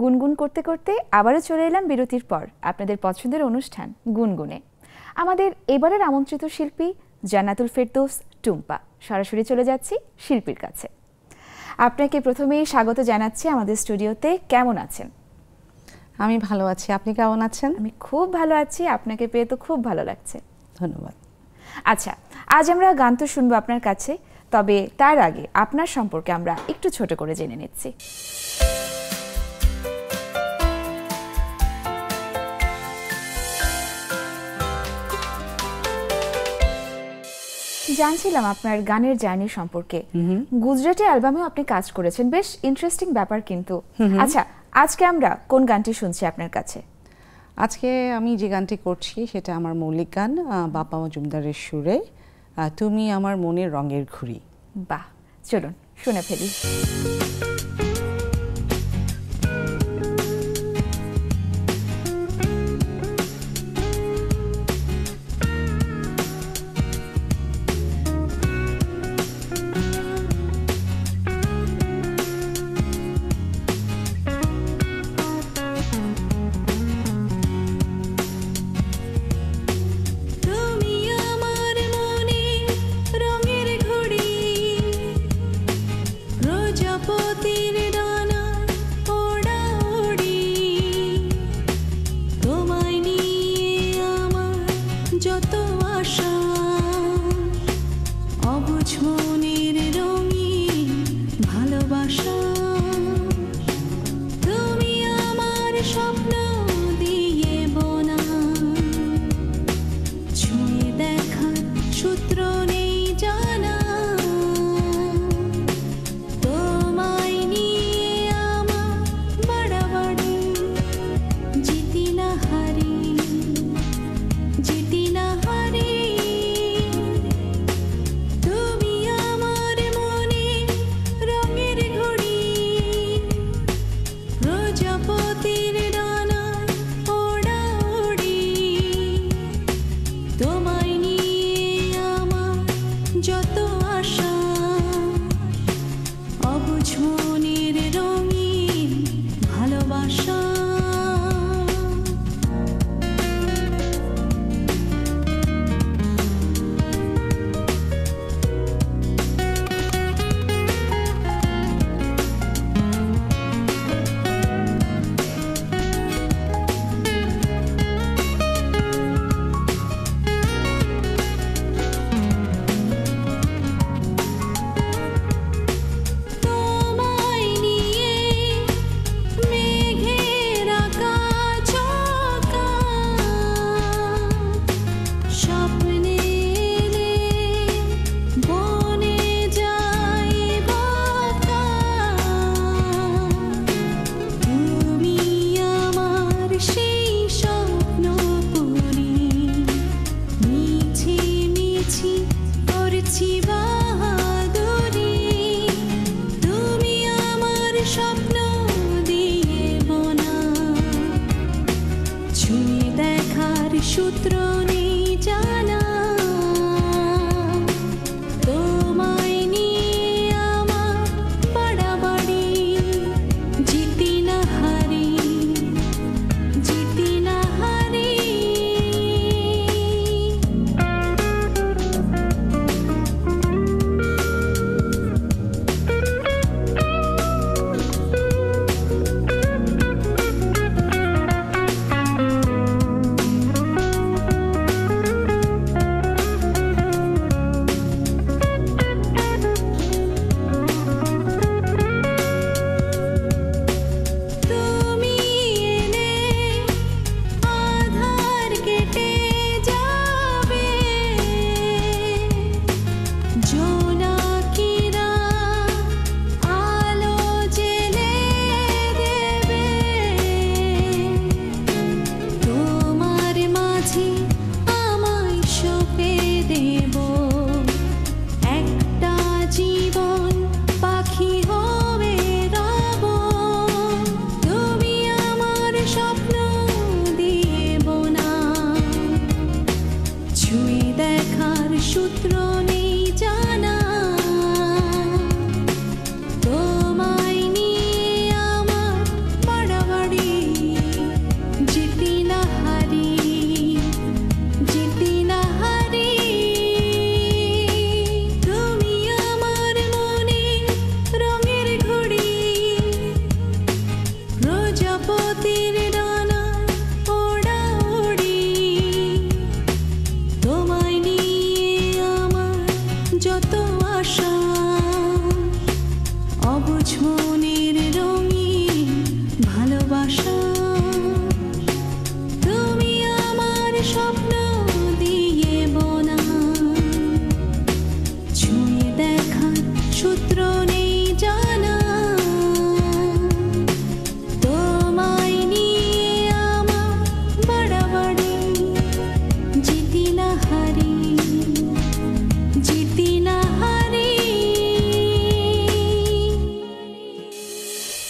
গুনগুন করতে করতে আবারও চলে এলাম বিরতির পর আপনাদের পছন্দের অনুষ্ঠান গুনগুনে। আমাদের এবারের আমন্ত্রিত শিল্পী জান্নাতুল ফেরদৌস টুম্পা। সরাসরি চলে যাচ্ছি শিল্পীর কাছে। আপনাকে প্রথমেই স্বাগত জানাচ্ছি আমাদের স্টুডিওতে। কেমন আছেন? আমি ভালো আছি, আপনি কেমন আছেন? আমি খুব ভালো আছি, আপনাকে পেয়ে তো খুব ভালো লাগছে। ধন্যবাদ। আচ্ছা, আজ আমরা গান তো শুনবো আপনার কাছে, তবে তার আগে আপনার সম্পর্কে আমরা একটু ছোট করে জেনে নিচ্ছি। জানছিলাম আপনার গানের জার্নি সম্পর্কে। গুজরাটি অ্যালবামেও আপনি কাজ করেছেন, বেশ ইন্টারেস্টিং ব্যাপার কিন্তু। আচ্ছা, আজকে আমরা কোন গানটি শুনছি আপনার কাছে? আজকে আমি যে গানটি করছি সেটা আমার মৌলিক গান, বাপ্পা মজুমদারের সুরে, তুমি আমার মনের রঙের ঘুড়ি। বাহ, চলুন শুনে ফেলি।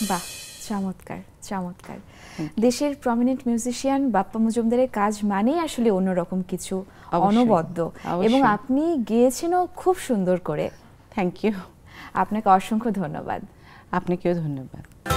বাহ, চমৎকার চমৎকার। দেশের প্রমিনেন্ট মিউজিশিয়ান বাপ্পা মজুমদারের কাজ মানেই আসলে অন্যরকম কিছু, অনবদ্য, এবং আপনি গেয়েছেনও খুব সুন্দর করে। Thank you. আপনাকে অসংখ্য ধন্যবাদ। আপনাকেও ধন্যবাদ।